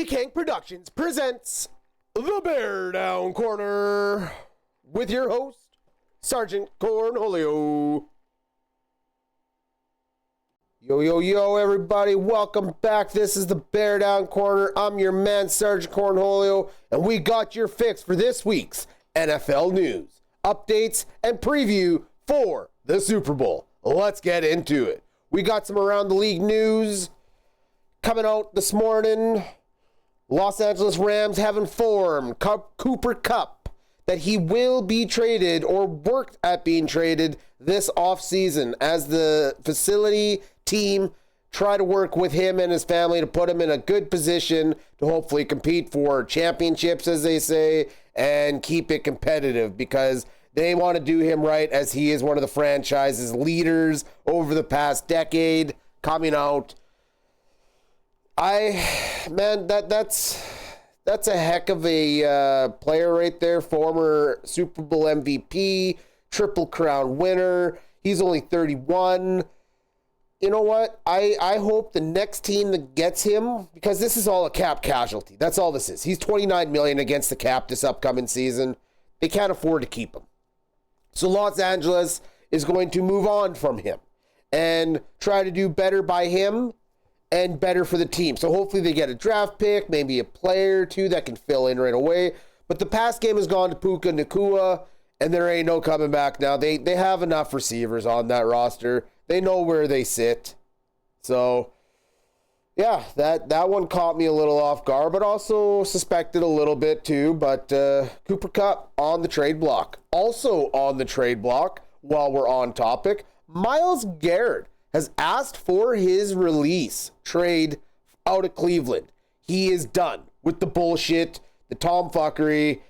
King Productions presents the Beardown Corner with your host, Sergeant Cornholio. Yo, everybody. Welcome back. This is the Beardown Corner. I'm your man, Sergeant Cornholio, and we got your fix for this week's NFL news, updates, and preview for the Super Bowl. Let's get into it. We got some around the league news coming out this morning. Los Angeles Rams have informed Cooper Kupp that he will be traded or worked at being traded this offseason as the facility team try to work with him and his family to put him in a good position to hopefully compete for championships, as they say, and keep it competitive because they want to do him right as he is one of the franchise's leaders over the past decade coming out. That's a heck of a player right there. Former Super Bowl MVP, Triple Crown winner. He's only 31. You know what? I hope the next team that gets him, because this is all a cap casualty. That's all this is. He's $29 million against the cap this upcoming season. They can't afford to keep him. So Los Angeles is going to move on from him and try to do better by him and better for the team. So hopefully they get a draft pick, maybe a player or two that can fill in right away. But the pass game has gone to Puka Nacua, and there ain't no coming back now. They have enough receivers on that roster. They know where they sit. So, yeah, that one caught me a little off guard, but also suspected a little bit too. But Cooper Kupp on the trade block. Also on the trade block, while we're on topic, Myles Garrett has asked for his release trade out of Cleveland. He is done with the bullshit, the tomfuckery.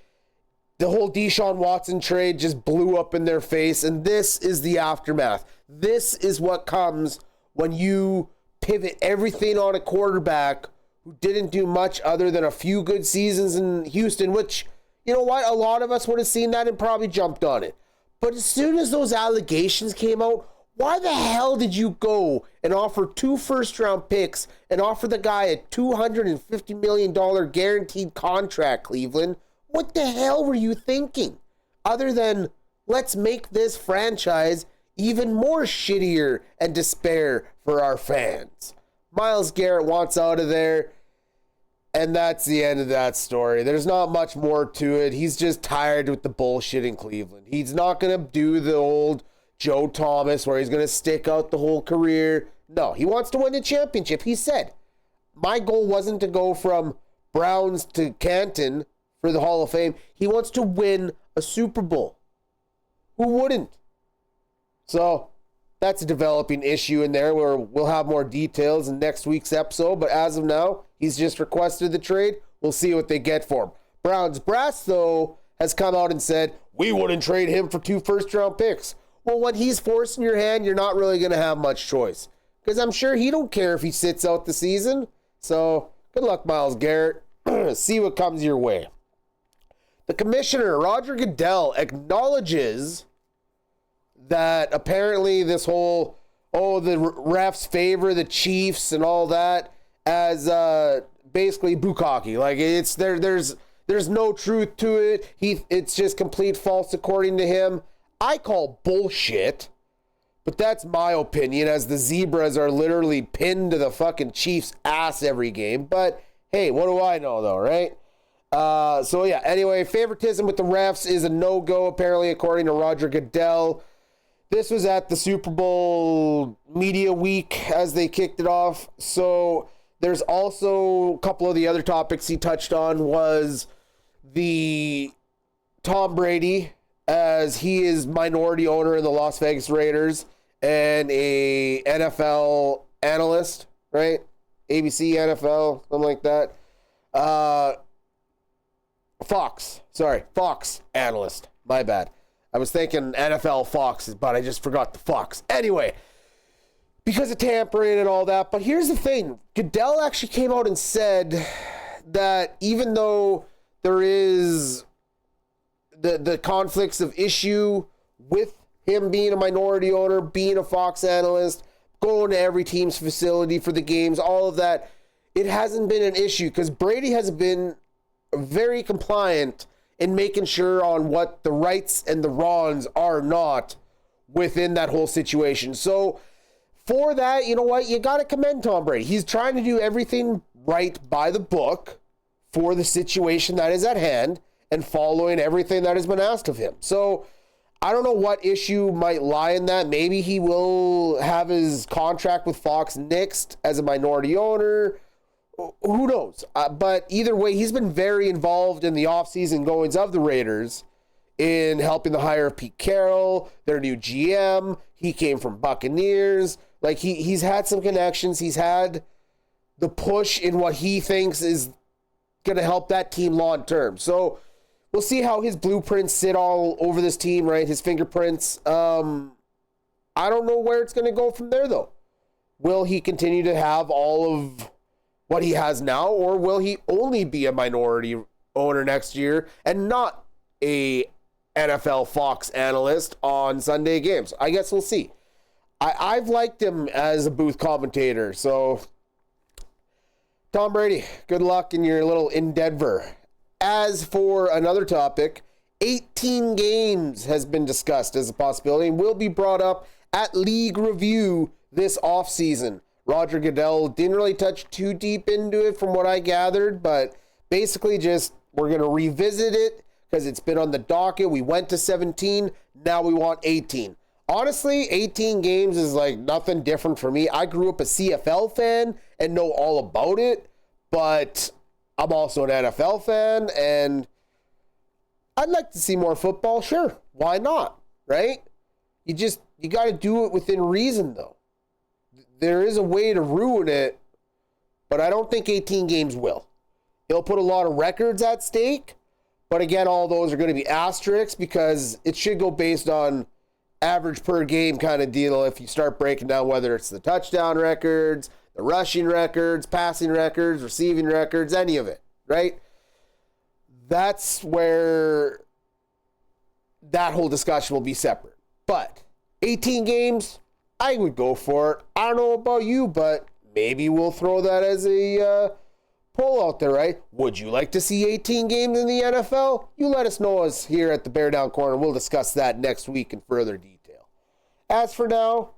The whole Deshaun Watson trade just blew up in their face, and this is the aftermath. This is what comes when you pivot everything on a quarterback who didn't do much other than a few good seasons in Houston, which, you know what, a lot of us would have seen that and probably jumped on it. But as soon as those allegations came out, why the hell did you go and offer 2 first-round picks and offer the guy a $250 million guaranteed contract, Cleveland? What the hell were you thinking? Other than, let's make this franchise even more shittier and despair for our fans. Myles Garrett wants out of there, and that's the end of that story. There's not much more to it. He's just tired with the bullshit in Cleveland. He's not going to do the old Joe Thomas where he's going to stick out the whole career. No, he wants to win a championship. He said, my goal wasn't to go from Browns to Canton for the Hall of Fame. He wants to win a Super Bowl. Who wouldn't? So that's a developing issue in there where we'll have more details in next week's episode. But as of now, he's just requested the trade. We'll see what they get for him. Browns brass, though, has come out and said, we wouldn't trade him for 2 first-round picks. Well, when he's forcing your hand, you're not really going to have much choice. Because I'm sure he don't care if he sits out the season. So, good luck, Myles Garrett. See what comes your way. The commissioner, Roger Goodell, acknowledges that apparently this whole, the refs favor the Chiefs and all that as basically bukkake. Like, it's there's no truth to it. It's just complete false according to him. I call bullshit, but that's my opinion, as the Zebras are literally pinned to the fucking Chiefs' ass every game. But hey, what do I know though, right? So yeah, anyway, favoritism with the refs is a no-go, apparently, according to Roger Goodell. This was at the Super Bowl media week as they kicked it off. So there's also a couple of the other topics he touched on was the Tom Brady, as he is minority owner in the Las Vegas Raiders and a NFL analyst, right? ABC, NFL, something like that. Fox analyst. My bad. I was thinking NFL Fox, but I just forgot the Fox. Anyway, because of tampering and all that. But here's the thing. Goodell actually came out and said that even though there is the conflicts of issue with him being a minority owner, being a Fox analyst, going to every team's facility for the games, all of that, it hasn't been an issue because Brady has been very compliant in making sure on what the rights and the wrongs are not within that whole situation. So for that, you know what? You got to commend Tom Brady. He's trying to do everything right by the book for the situation that is at hand and following everything that has been asked of him. So I don't know what issue might lie in that. Maybe he will have his contract with Fox nixed as a minority owner. Who knows? But either way, he's been very involved in the offseason goings of the Raiders in helping the hire of Pete Carroll, their new GM. He came from Buccaneers. Like, he's had some connections. He's had the push in what he thinks is going to help that team long term. So we'll see how his blueprints sit all over this team, right? His fingerprints. I don't know where it's going to go from there, though. Will he continue to have all of what he has now, or will he only be a minority owner next year and not a NFL Fox analyst on Sunday games? I guess we'll see. I've liked him as a booth commentator. So, Tom Brady, good luck in your little endeavor. As for another topic, 18 games has been discussed as a possibility and will be brought up at league review this offseason. Roger Goodell didn't really touch too deep into it from what I gathered, but basically just we're going to revisit it because it's been on the docket. We went to 17, now we want 18. Honestly, 18 games is like nothing different for me. I grew up a CFL fan and know all about it, but I'm also an NFL fan, and I'd like to see more football. Sure, why not, right? You got to do it within reason, though. There is a way to ruin it, but I don't think 18 games will. It'll put a lot of records at stake, but again, all those are going to be asterisks because it should go based on average per game kind of deal if you start breaking down whether it's the touchdown records, the rushing records, passing records, receiving records, any of it, right? That's where that whole discussion will be separate. But 18 games, I would go for it. I don't know about you, but maybe we'll throw that as a poll out there, right? Would you like to see 18 games in the NFL? You let us know us here at the Beardown Corner. We'll discuss that next week in further detail. As for now,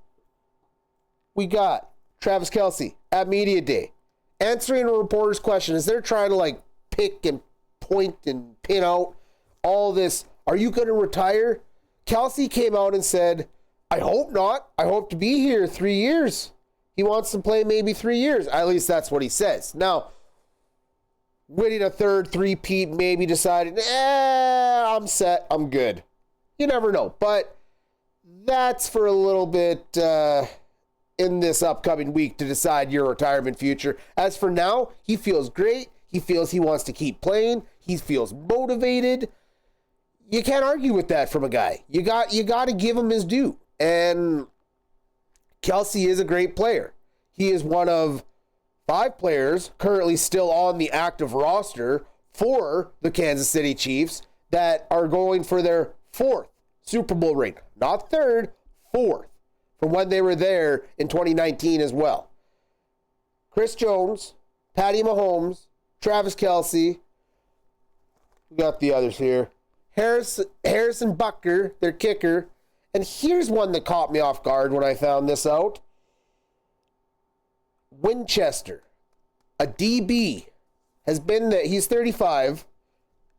we got Travis Kelce at Media Day answering a reporter's question as they're trying to like pick and point and pin out all this. Are you going to retire? Kelce came out and said, I hope not. I hope to be here 3 years. He wants to play maybe 3 years. At least that's what he says. Now, winning a third three-peat, maybe deciding, I'm set, I'm good. You never know. But that's for a little bit in this upcoming week to decide your retirement future. As for now, he feels great. He feels he wants to keep playing. He feels motivated. You can't argue with that from a guy. You got to give him his due. And Kelce is a great player. He is one of 5 players currently still on the active roster for the Kansas City Chiefs that are going for their 4th Super Bowl ring. Not 3rd, 4th. From when they were there in 2019 as well. Chris Jones, Patty Mahomes, Travis Kelce. We got the others here. Harrison Butker, their kicker. And here's one that caught me off guard when I found this out. Winchester, a DB, has been there. He's 35.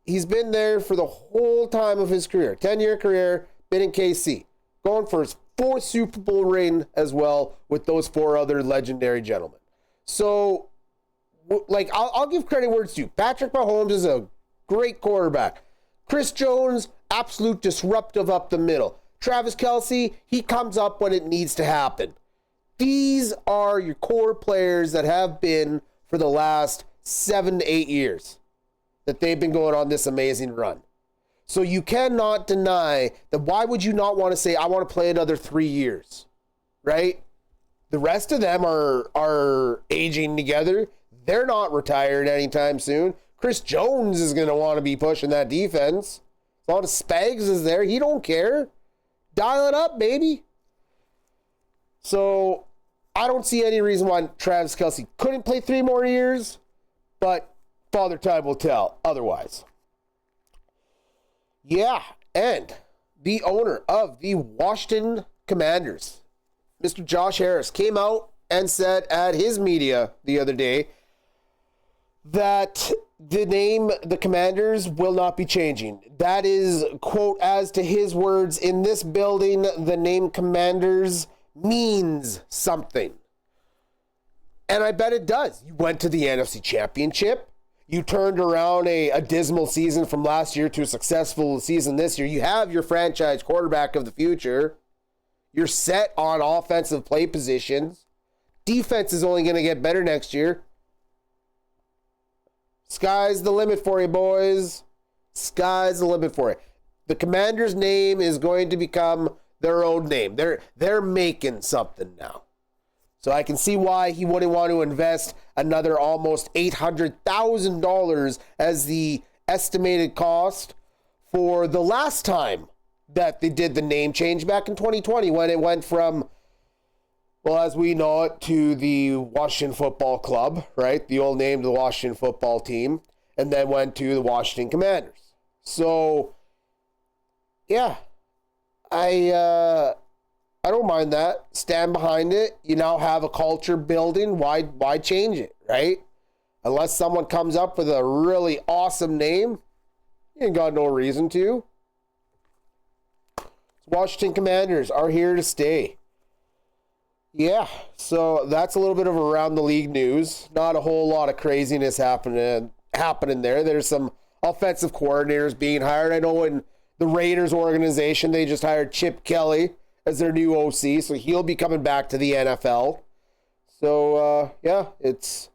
He's been there for the whole time of his career. 10-year career, been in KC. Going for his 4th Super Bowl ring as well with those 4 other legendary gentlemen. So, like, I'll give credit where it's due. Patrick Mahomes is a great quarterback. Chris Jones, absolute disruptive up the middle. Travis Kelce, he comes up when it needs to happen. These are your core players that have been for the last 7 to 8 years that they've been going on this amazing run. So you cannot deny that. Why would you not want to say, I want to play another 3 years, right? The rest of them are aging together. They're not retired anytime soon. Chris Jones is going to want to be pushing that defense. A lot of Spags is there. He don't care. Dial it up, baby. So I don't see any reason why Travis Kelce couldn't play 3 more years, but Father Time will tell otherwise. Yeah, and the owner of the Washington Commanders, Mr. Josh Harris, came out and said at his media the other day that the name, the Commanders, will not be changing. That is, quote, as to his words, in this building, the name Commanders means something. And I bet it does. You went to the NFC Championship. You turned around a dismal season from last year to a successful season this year. You have your franchise quarterback of the future. You're set on offensive play positions. Defense is only going to get better next year. Sky's the limit for you, boys. Sky's the limit for you. The Commanders' name is going to become their own name. They're making something now. So I can see why he wouldn't want to invest another almost $800,000 as the estimated cost for the last time that they did the name change back in 2020 when it went from, well, as we know it, to the Washington Football Club, right? The old name, the Washington Football Team, and then went to the Washington Commanders. So, yeah, I don't mind that. Stand behind it. You now have a culture building. Why change it, right? Unless someone comes up with a really awesome name, you ain't got no reason to. Washington Commanders are here to stay. Yeah, so that's a little bit of around the league news. Not a whole lot of craziness happening there. There's some offensive coordinators being hired. I know in the Raiders organization, they just hired Chip Kelly as their new OC, so he'll be coming back to the NFL. So, yeah, it's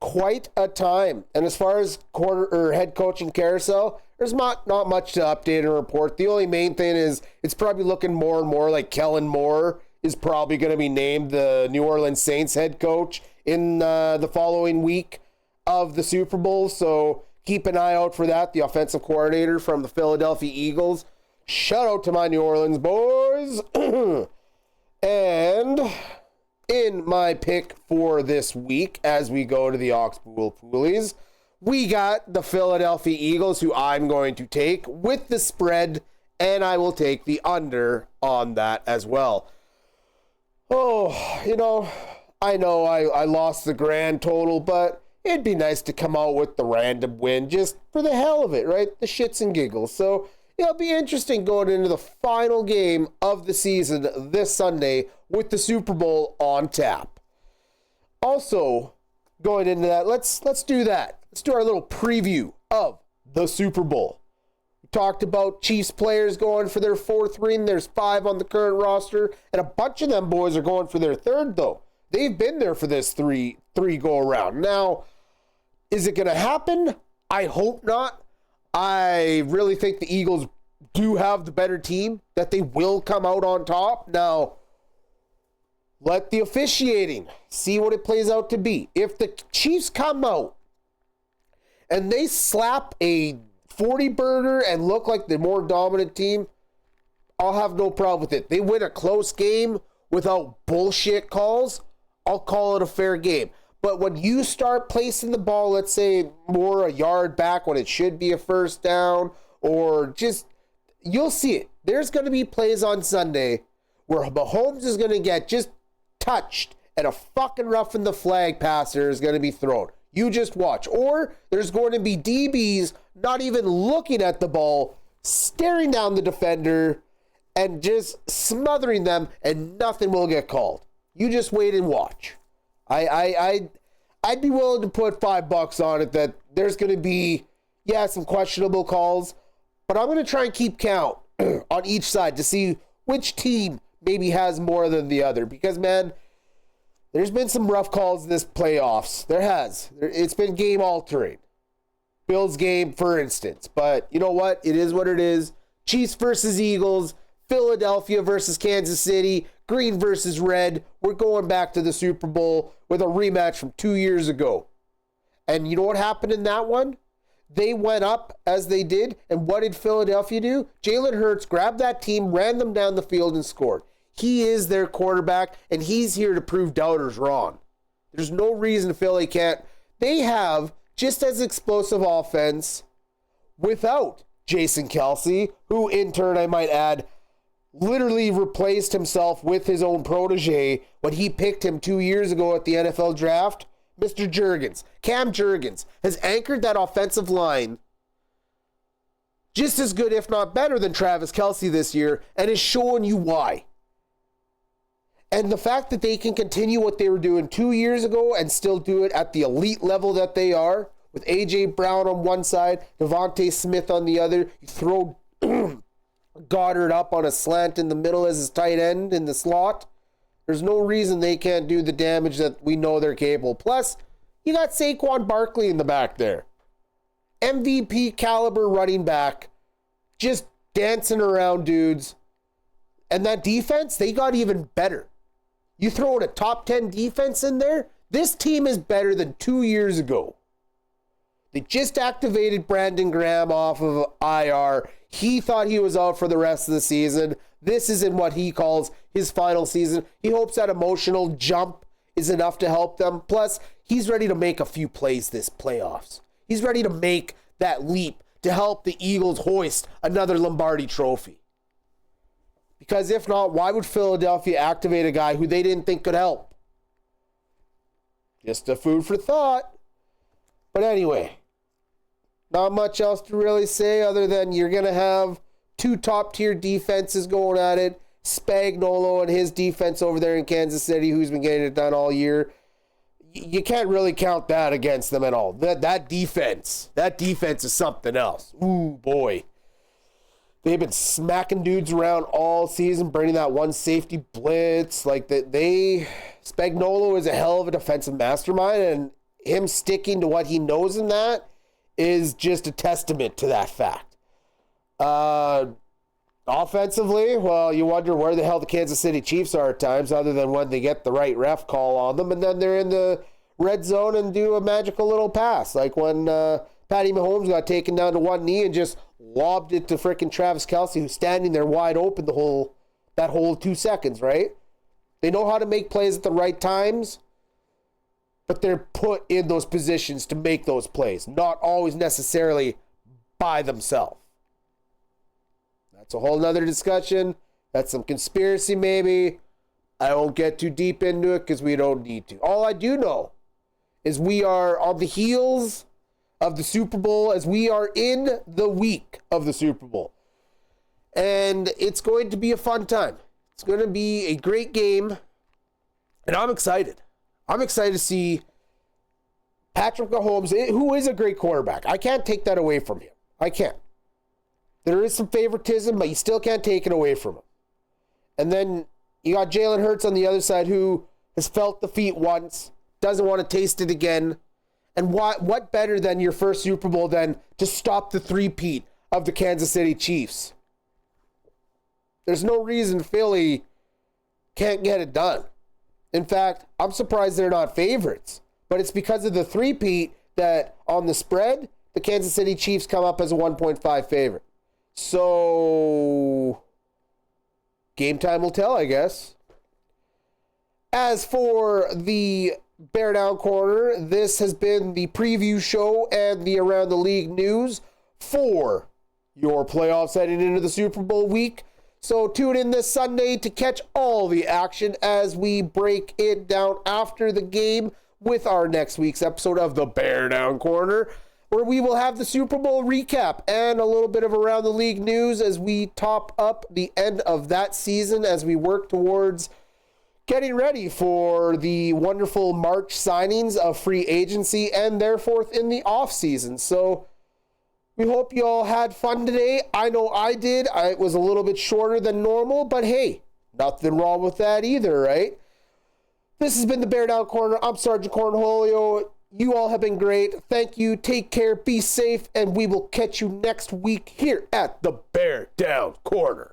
quite a time. And as far as head coaching carousel, there's not much to update and report. The only main thing is it's probably looking more and more like Kellen Moore is probably going to be named the New Orleans Saints head coach in the following week of the Super Bowl. So keep an eye out for that. The offensive coordinator from the Philadelphia Eagles. Shout out to my New Orleans boys. And in my pick for this week, as we go to the Oxbow Poolies, we got the Philadelphia Eagles, who I'm going to take with the spread, and I will take the under on that as well. Oh, I know I lost the grand total, but it'd be nice to come out with the random win just for the hell of it, right? The shits and giggles. So it'll be interesting going into the final game of the season this Sunday with the Super Bowl on tap. Also, going into that, let's do that. Let's do our little preview of the Super Bowl. We talked about Chiefs players going for their 4th ring. There's 5 on the current roster, and a bunch of them boys are going for their 3rd, though. They've been there for this three go around. Now, is it going to happen? I hope not. I really think the Eagles do have the better team, that they will come out on top. Now, let the officiating see what it plays out to be. If the Chiefs come out and they slap a 40-burger and look like the more dominant team, I'll have no problem with it. They win a close game without bullshit calls, I'll call it a fair game. But when you start placing the ball, let's say more a yard back when it should be a first down, or just, you'll see it. There's going to be plays on Sunday where Mahomes is going to get just touched and a fucking roughing the flag passer is going to be thrown. You just watch. Or there's going to be DBs not even looking at the ball, staring down the defender and just smothering them, and nothing will get called. You just wait and watch. I'd be willing to put $5 on it that there's going to be, some questionable calls, but I'm going to try and keep count on each side to see which team maybe has more than the other. Because, man, there's been some rough calls in this playoffs. There has. It's been game-altering. Bills game, for instance. But you know what? It is what it is. Chiefs versus Eagles. Philadelphia versus Kansas City. Green versus red. We're going back to the Super Bowl with a rematch from 2 years ago. And you know what happened in that one? They went up as they did. And what did Philadelphia do? Jalen Hurts grabbed that team, ran them down the field, and scored. He is their quarterback, and he's here to prove doubters wrong. There's no reason Philly can't. They have just as explosive offense without Jason Kelce, who in turn, I might add, literally replaced himself with his own protege when he picked him 2 years ago at the NFL draft. Mr. Jurgens, Cam Jurgens, has anchored that offensive line just as good, if not better, than Travis Kelce this year, and is showing you why. And the fact that they can continue what they were doing 2 years ago and still do it at the elite level that they are, with A.J. Brown on one side, Devontae Smith on the other, you throw Goddard up on a slant in the middle as his tight end in the slot. There's no reason they can't do the damage that we know they're capable. Plus, you got Saquon Barkley in the back there. MVP caliber running back, just dancing around dudes. And that defense, they got even better. You throw in a top 10 defense in there, this team is better than 2 years ago. They just activated Brandon Graham off of IR. He thought he was out for the rest of the season. This is in what he calls his final season. He hopes that emotional jump is enough to help them. Plus, he's ready to make a few plays this playoffs. He's ready to make that leap to help the Eagles hoist another Lombardi trophy. Because if not, why would Philadelphia activate a guy who they didn't think could help? Just a food for thought. But anyway, not much else to really say other than you're going to have two top-tier defenses going at it. Spagnuolo and his defense over there in Kansas City, who's been getting it done all year. You can't really count that against them at all. That defense is something else. Ooh, boy. They've been smacking dudes around all season, bringing that one safety blitz. Spagnuolo is a hell of a defensive mastermind, and him sticking to what he knows in that is just a testament to that fact. Offensively, well, you wonder where the hell the Kansas City Chiefs are at times, other than when they get the right ref call on them, and then they're in the red zone and do a magical little pass, like when Patty Mahomes got taken down to one knee and just lobbed it to frickin' Travis Kelce, who's standing there wide open that whole 2 seconds, right? They know how to make plays at the right times, but they're put in those positions to make those plays, not always necessarily by themselves. That's a whole nother discussion. That's some conspiracy maybe. I won't get too deep into it because we don't need to. All I do know is we are on the heels of the Super Bowl, as we are in the week of the Super Bowl. And it's going to be a fun time. It's going to be a great game. And I'm excited. I'm excited to see Patrick Mahomes, who is a great quarterback. I can't take that away from him. I can't. There is some favoritism, but you still can't take it away from him. And then you got Jalen Hurts on the other side, who has felt defeat once, doesn't want to taste it again. And what better than your first Super Bowl than to stop the three-peat of the Kansas City Chiefs? There's no reason Philly can't get it done. In fact, I'm surprised they're not favorites. But it's because of the three-peat that on the spread, the Kansas City Chiefs come up as a 1.5 favorite. So, game time will tell, I guess. As for the Beardown Corner, this has been the preview show and the Around the League news for your playoffs heading into the Super Bowl week. So tune in this Sunday to catch all the action as we break it down after the game with our next week's episode of the Beardown Corner, where we will have the Super Bowl recap and a little bit of Around the League news as we top up the end of that season as we work towards getting ready for the wonderful March signings of free agency and therefore in the off season. So we hope you all had fun today. I know I did. It was a little bit shorter than normal, but hey, nothing wrong with that either, right? This has been the Beardown Corner. I'm Sergeant Cornholio. You all have been great. Thank you. Take care. Be safe. And we will catch you next week here at the Beardown Corner.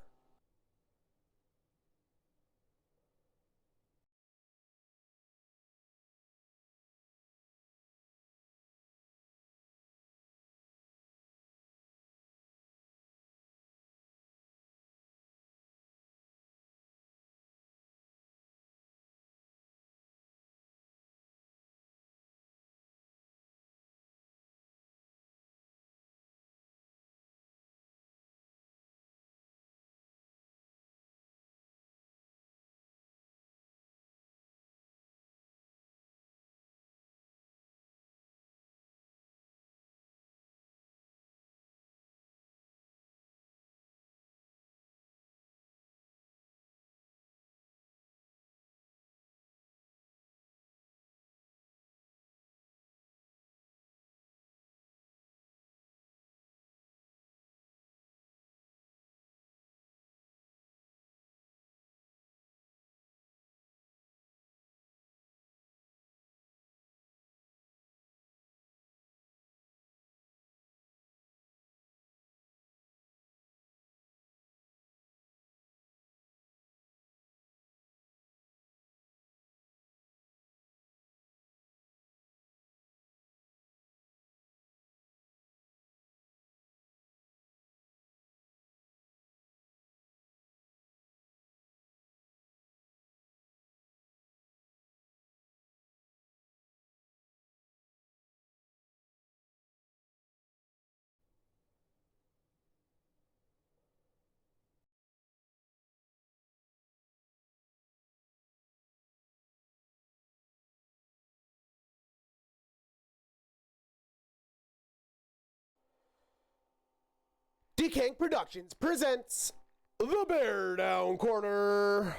G-Kang Productions presents the Beardown Corner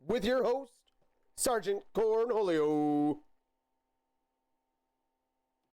with your host, Sergeant Cornholio.